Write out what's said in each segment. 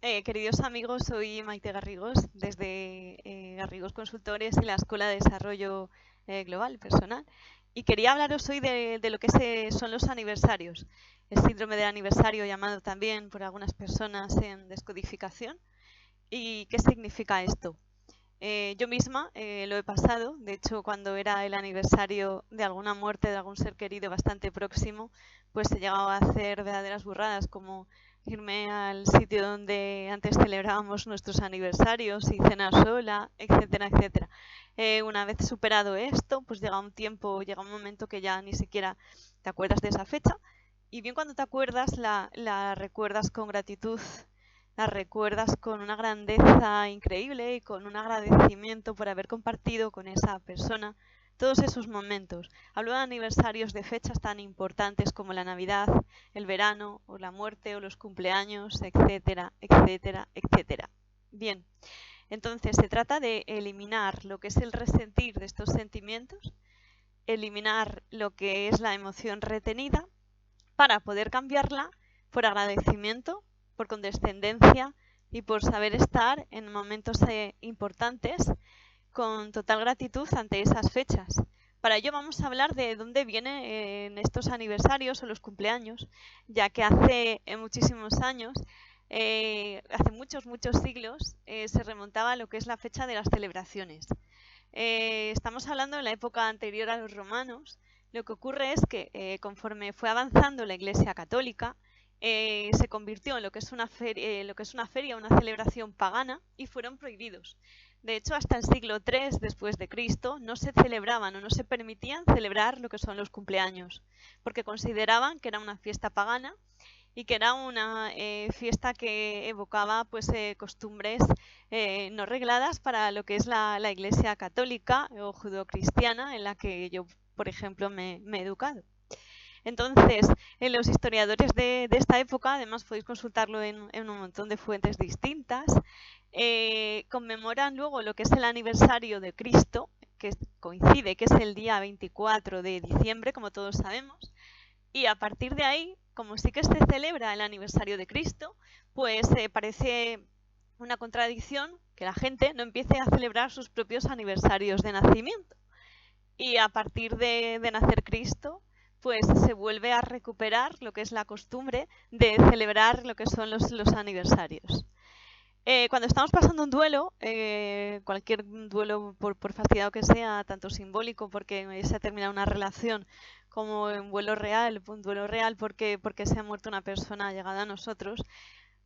Queridos amigos, soy Maite Garrigós desde Garrigós Consultores y la Escuela de Desarrollo Global Personal. Y quería hablaros hoy de lo que son los aniversarios, el síndrome del aniversario llamado también por algunas personas en descodificación. ¿Y qué significa esto? Yo misma lo he pasado, de hecho cuando era el aniversario de alguna muerte de algún ser querido bastante próximo, pues he llegado a hacer verdaderas burradas como irme al sitio donde antes celebrábamos nuestros aniversarios y cenar sola, etcétera, etcétera. Una vez superado esto, pues llega un tiempo, llega un momento que ya ni siquiera te acuerdas de esa fecha y bien cuando te acuerdas la recuerdas con gratitud, la recuerdas con una grandeza increíble y con un agradecimiento por haber compartido con esa persona todos esos momentos. Hablo de aniversarios de fechas tan importantes como la Navidad, el verano, o la muerte, o los cumpleaños, etcétera, etcétera, etcétera. Bien, entonces se trata de eliminar lo que es el resentir de estos sentimientos, eliminar lo que es la emoción retenida para poder cambiarla por agradecimiento, por condescendencia y por saber estar en momentos importantes con total gratitud ante esas fechas. Para ello vamos a hablar de dónde vienen estos aniversarios o los cumpleaños, ya que hace muchísimos años, hace muchos siglos, se remontaba a lo que es la fecha de las celebraciones. Estamos hablando de la época anterior a los romanos. Lo que ocurre es que conforme fue avanzando la Iglesia Católica, se convirtió en lo que es una feria, una celebración pagana, y fueron prohibidos. De hecho, hasta el siglo III después de Cristo no se celebraban o no se permitían celebrar lo que son los cumpleaños, porque consideraban que era una fiesta pagana y que era una fiesta que evocaba pues costumbres no regladas para lo que es la Iglesia Católica o judeocristiana en la que yo, por ejemplo, me he educado. Entonces, los historiadores de esta época, además podéis consultarlo en un montón de fuentes distintas, conmemoran luego lo que es el aniversario de Cristo, que coincide, que es el día 24 de diciembre, como todos sabemos, y a partir de ahí, como sí que se celebra el aniversario de Cristo, pues parece una contradicción que la gente no empiece a celebrar sus propios aniversarios de nacimiento. Y a partir de nacer Cristo, pues se vuelve a recuperar lo que es la costumbre de celebrar lo que son los aniversarios. Cuando estamos pasando un duelo, cualquier duelo por fastidiado que sea, tanto simbólico porque se ha terminado una relación, como un duelo real porque se ha muerto una persona llegada a nosotros,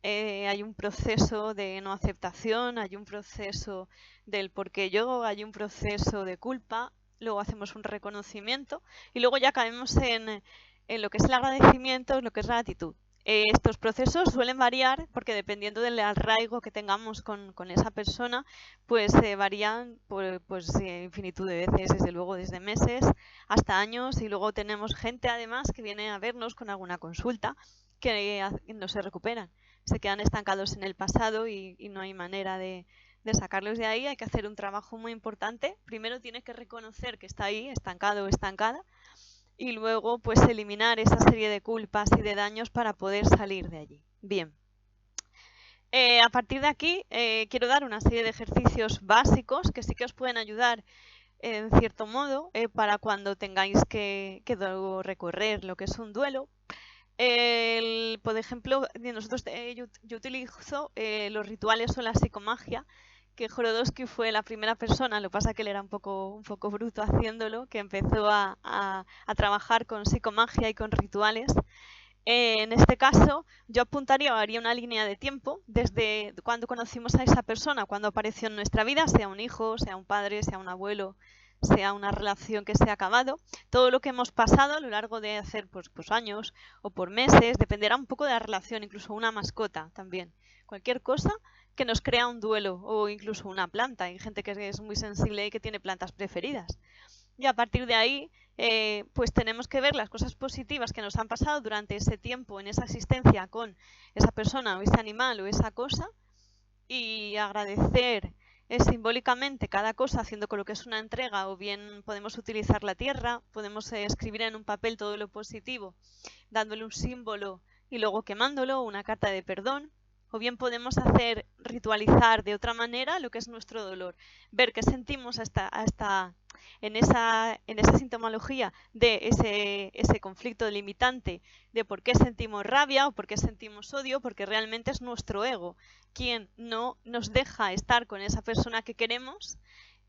hay un proceso de no aceptación, hay un proceso del porque yo, hay un proceso de culpa, luego hacemos un reconocimiento y luego ya caemos en lo que es el agradecimiento, lo que es la gratitud. Estos procesos suelen variar porque dependiendo del arraigo que tengamos con esa persona, pues varían por infinitud de veces, desde luego desde meses hasta años, y luego tenemos gente además que viene a vernos con alguna consulta que no se recuperan, se quedan estancados en el pasado y no hay manera de sacarlos de ahí. Hay que hacer un trabajo muy importante. Primero tienes que reconocer que está ahí, estancado o estancada, y luego pues eliminar esa serie de culpas y de daños para poder salir de allí. Bien. A partir de aquí quiero dar una serie de ejercicios básicos que sí que os pueden ayudar en cierto modo para cuando tengáis que recorrer lo que es un duelo. Por ejemplo, yo utilizo los rituales o la psicomagia, que Jorodowski fue la primera persona, lo que pasa que él era un poco bruto haciéndolo, que empezó a trabajar con psicomagia y con rituales. En este caso, yo haría una línea de tiempo desde cuando conocimos a esa persona, cuando apareció en nuestra vida, sea un hijo, sea un padre, sea un abuelo, sea una relación que se ha acabado, todo lo que hemos pasado a lo largo de hacer pues años o por meses, dependerá un poco de la relación, incluso una mascota también. Cualquier cosa que nos crea un duelo, o incluso una planta. Hay gente que es muy sensible y que tiene plantas preferidas. Y a partir de ahí, pues tenemos que ver las cosas positivas que nos han pasado durante ese tiempo, en esa existencia con esa persona o ese animal o esa cosa, y agradecer simbólicamente cada cosa haciendo con lo que es una entrega, o bien podemos utilizar la tierra, podemos escribir en un papel todo lo positivo, dándole un símbolo y luego quemándolo, una carta de perdón. o bien podemos hacer ritualizar de otra manera lo que es nuestro dolor, ver qué sentimos en esa sintomología de ese conflicto limitante, de por qué sentimos rabia o por qué sentimos odio, porque realmente es nuestro ego quien no nos deja estar con esa persona que queremos,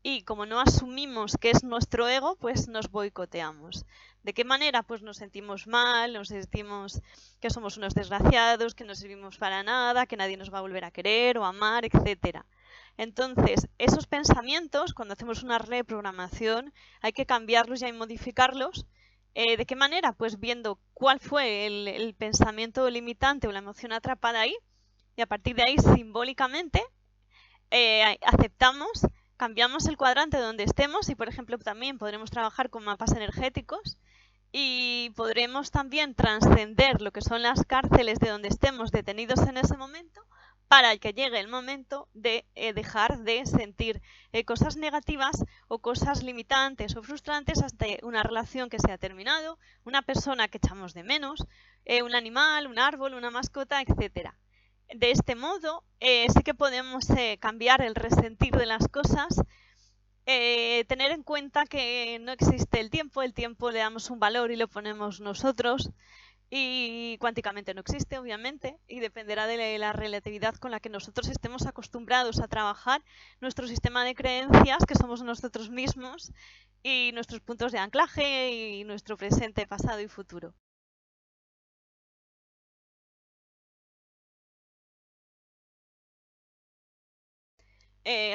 y como no asumimos que es nuestro ego, pues nos boicoteamos. ¿De qué manera? Pues nos sentimos mal, nos sentimos que somos unos desgraciados, que no servimos para nada, que nadie nos va a volver a querer o amar, etcétera. Entonces, esos pensamientos, cuando hacemos una reprogramación, hay que cambiarlos y hay que modificarlos. ¿De qué manera? Pues viendo cuál fue el pensamiento limitante o la emoción atrapada ahí, y a partir de ahí, simbólicamente, aceptamos, cambiamos el cuadrante donde estemos y, por ejemplo, también podremos trabajar con mapas energéticos y podremos también trascender lo que son las cárceles de donde estemos detenidos en ese momento, para que llegue el momento de dejar de sentir cosas negativas o cosas limitantes o frustrantes ante una relación que se ha terminado, una persona que echamos de menos, un animal, un árbol, una mascota, etcétera. De este modo, sí que podemos cambiar el resentir de las cosas, tener en cuenta que no existe el tiempo le damos un valor y lo ponemos nosotros, y cuánticamente no existe, obviamente, y dependerá de la relatividad con la que nosotros estemos acostumbrados a trabajar nuestro sistema de creencias, que somos nosotros mismos, y nuestros puntos de anclaje y nuestro presente, pasado y futuro.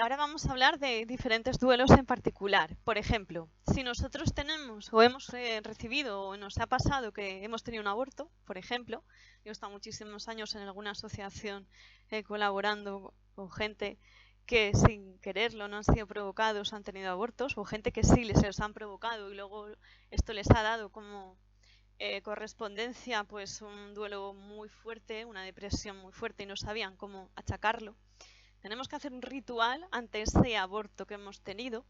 Ahora vamos a hablar de diferentes duelos en particular. Por ejemplo, si nosotros tenemos o hemos recibido o nos ha pasado que hemos tenido un aborto, por ejemplo, yo he estado muchísimos años en alguna asociación colaborando con gente que sin quererlo no han sido provocados, han tenido abortos, o gente que sí se los han provocado y luego esto les ha dado como correspondencia pues un duelo muy fuerte, una depresión muy fuerte y no sabían cómo achacarlo. Tenemos que hacer un ritual ante ese aborto que hemos tenido.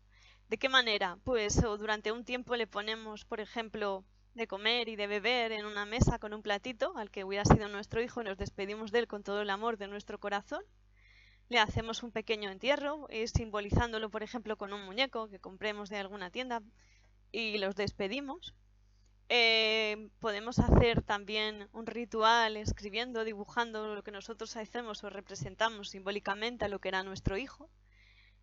¿De qué manera? Pues durante un tiempo le ponemos, por ejemplo, de comer y de beber en una mesa con un platito al que hubiera sido nuestro hijo y nos despedimos de él con todo el amor de nuestro corazón. Le hacemos un pequeño entierro, simbolizándolo, por ejemplo, con un muñeco que compremos de alguna tienda y los despedimos. Podemos hacer también un ritual escribiendo, dibujando lo que nosotros hacemos o representamos simbólicamente a lo que era nuestro hijo.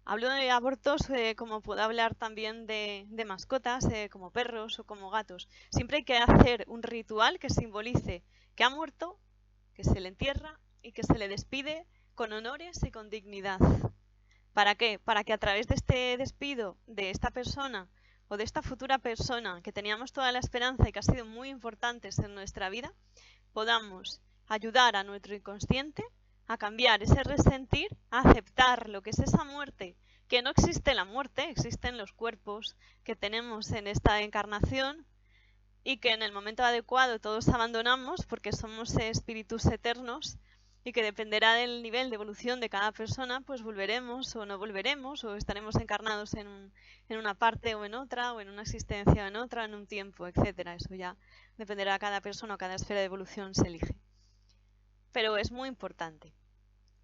Hablo de abortos como puedo hablar también de mascotas, como perros o como gatos. Siempre hay que hacer un ritual que simbolice que ha muerto, que se le entierra y que se le despide con honores y con dignidad. ¿Para qué? Para que a través de este despido de esta persona o de esta futura persona que teníamos toda la esperanza y que ha sido muy importante en nuestra vida, podamos ayudar a nuestro inconsciente a cambiar ese resentir, a aceptar lo que es esa muerte, que no existe la muerte, existen los cuerpos que tenemos en esta encarnación y que en el momento adecuado todos abandonamos porque somos espíritus eternos y que dependerá del nivel de evolución de cada persona, pues volveremos o no volveremos, o estaremos encarnados en una parte o en otra, o en una existencia o en otra, en un tiempo, etcétera. Eso ya dependerá de cada persona o cada esfera de evolución se elige. Pero es muy importante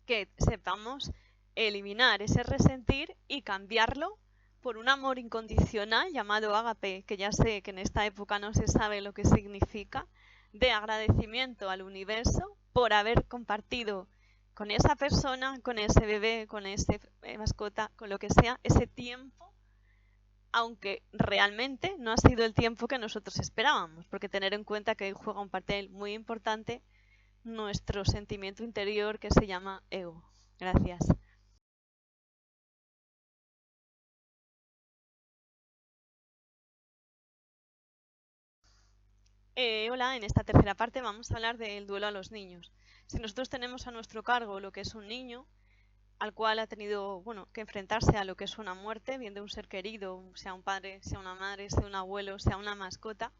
que sepamos eliminar ese resentir y cambiarlo por un amor incondicional llamado ágape, que ya sé que en esta época no se sabe lo que significa, de agradecimiento al universo por haber compartido con esa persona, con ese bebé, con ese mascota, con lo que sea, ese tiempo, aunque realmente no ha sido el tiempo que nosotros esperábamos, porque tener en cuenta que juega un papel muy importante nuestro sentimiento interior que se llama ego. Gracias. Hola, en esta tercera parte vamos a hablar del duelo a los niños. Si nosotros tenemos a nuestro cargo lo que es un niño, al cual ha tenido que enfrentarse a lo que es una muerte, bien de un ser querido, sea un padre, sea una madre, sea un abuelo, sea una mascota,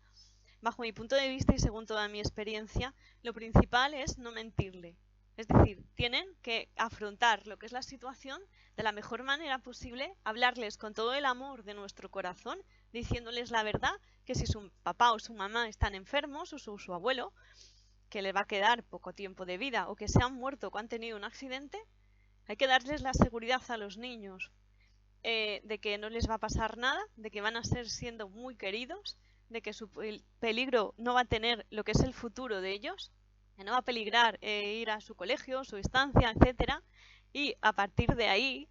bajo mi punto de vista y según toda mi experiencia, lo principal es no mentirle. Es decir, tienen que afrontar lo que es la situación de la mejor manera posible, hablarles con todo el amor de nuestro corazón, diciéndoles la verdad, que si su papá o su mamá están enfermos o su abuelo, que le va a quedar poco tiempo de vida o que se han muerto o que han tenido un accidente, hay que darles la seguridad a los niños de que no les va a pasar nada, de que van a ser siendo muy queridos, de que su peligro no va a tener lo que es el futuro de ellos, que no va a peligrar ir a su colegio, su estancia, etcétera, y a partir de ahí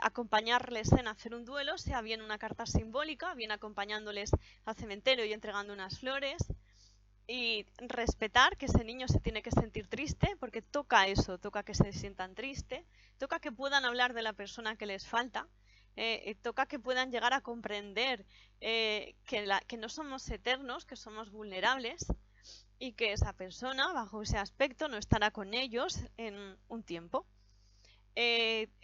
acompañarles en hacer un duelo, sea bien una carta simbólica, bien acompañándoles al cementerio y entregando unas flores, y respetar que ese niño se tiene que sentir triste, porque toca eso, toca que se sientan tristes, toca que puedan hablar de la persona que les falta, toca que puedan llegar a comprender que no somos eternos, que somos vulnerables y que esa persona, bajo ese aspecto, no estará con ellos en un tiempo.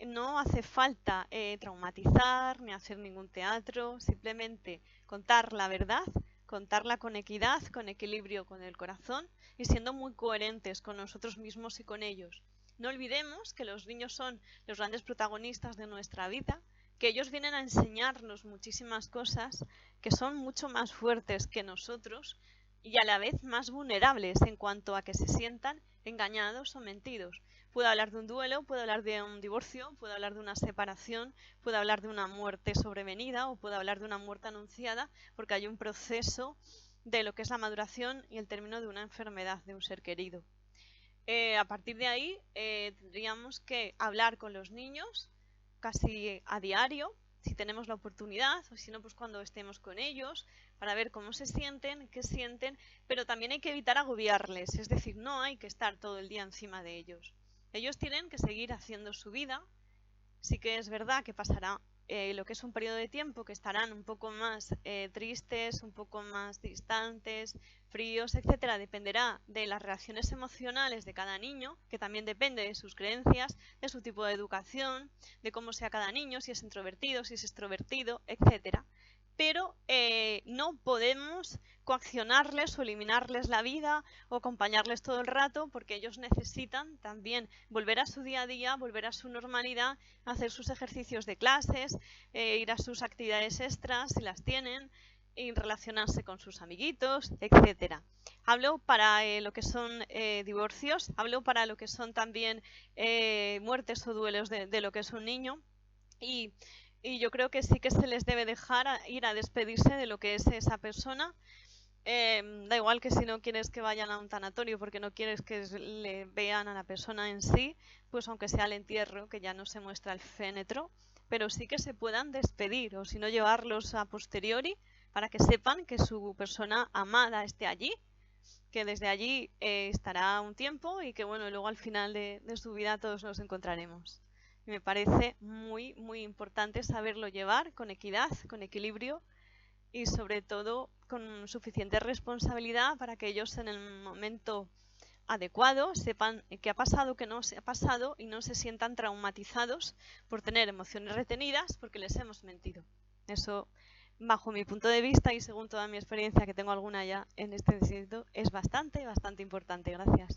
No hace falta traumatizar ni hacer ningún teatro, simplemente contar la verdad, contarla con equidad, con equilibrio con el corazón y siendo muy coherentes con nosotros mismos y con ellos. No olvidemos que los niños son los grandes protagonistas de nuestra vida, que ellos vienen a enseñarnos muchísimas cosas que son mucho más fuertes que nosotros y a la vez más vulnerables en cuanto a que se sientan engañados o mentidos. Puedo hablar de un duelo, puedo hablar de un divorcio, puedo hablar de una separación, puedo hablar de una muerte sobrevenida o puedo hablar de una muerte anunciada, porque hay un proceso de lo que es la maduración y el término de una enfermedad de un ser querido. A partir de ahí tendríamos que hablar con los niños casi a diario, si tenemos la oportunidad, o si no, pues cuando estemos con ellos, para ver cómo se sienten, qué sienten, pero también hay que evitar agobiarles, es decir, no hay que estar todo el día encima de ellos. Ellos tienen que seguir haciendo su vida. Sí que es verdad que pasará lo que es un periodo de tiempo que estarán un poco más tristes, un poco más distantes, fríos, etcétera. Dependerá de las reacciones emocionales de cada niño, que también depende de sus creencias, de su tipo de educación, de cómo sea cada niño, si es introvertido, si es extrovertido, etcétera. Pero no podemos coaccionarles o eliminarles la vida o acompañarles todo el rato, porque ellos necesitan también volver a su día a día, volver a su normalidad, hacer sus ejercicios de clases, ir a sus actividades extras si las tienen, y relacionarse con sus amiguitos, etcétera. Hablo para lo que son divorcios, hablo para lo que son también muertes o duelos de lo que es un niño, y yo creo que sí que se les debe dejar ir a despedirse de lo que es esa persona. Da igual que si no quieres que vayan a un tanatorio porque no quieres que le vean a la persona en sí, pues aunque sea el entierro, que ya no se muestra el fénetro, pero sí que se puedan despedir, o si no llevarlos a posteriori para que sepan que su persona amada esté allí, que desde allí estará un tiempo y que bueno, luego al final de su vida todos nos encontraremos. Y me parece muy, muy importante saberlo llevar con equidad, con equilibrio y sobre todo con suficiente responsabilidad para que ellos en el momento adecuado sepan qué ha pasado, qué no se ha pasado y no se sientan traumatizados por tener emociones retenidas porque les hemos mentido. Eso, bajo mi punto de vista y según toda mi experiencia, que tengo alguna ya en este distrito, es bastante, bastante importante. Gracias.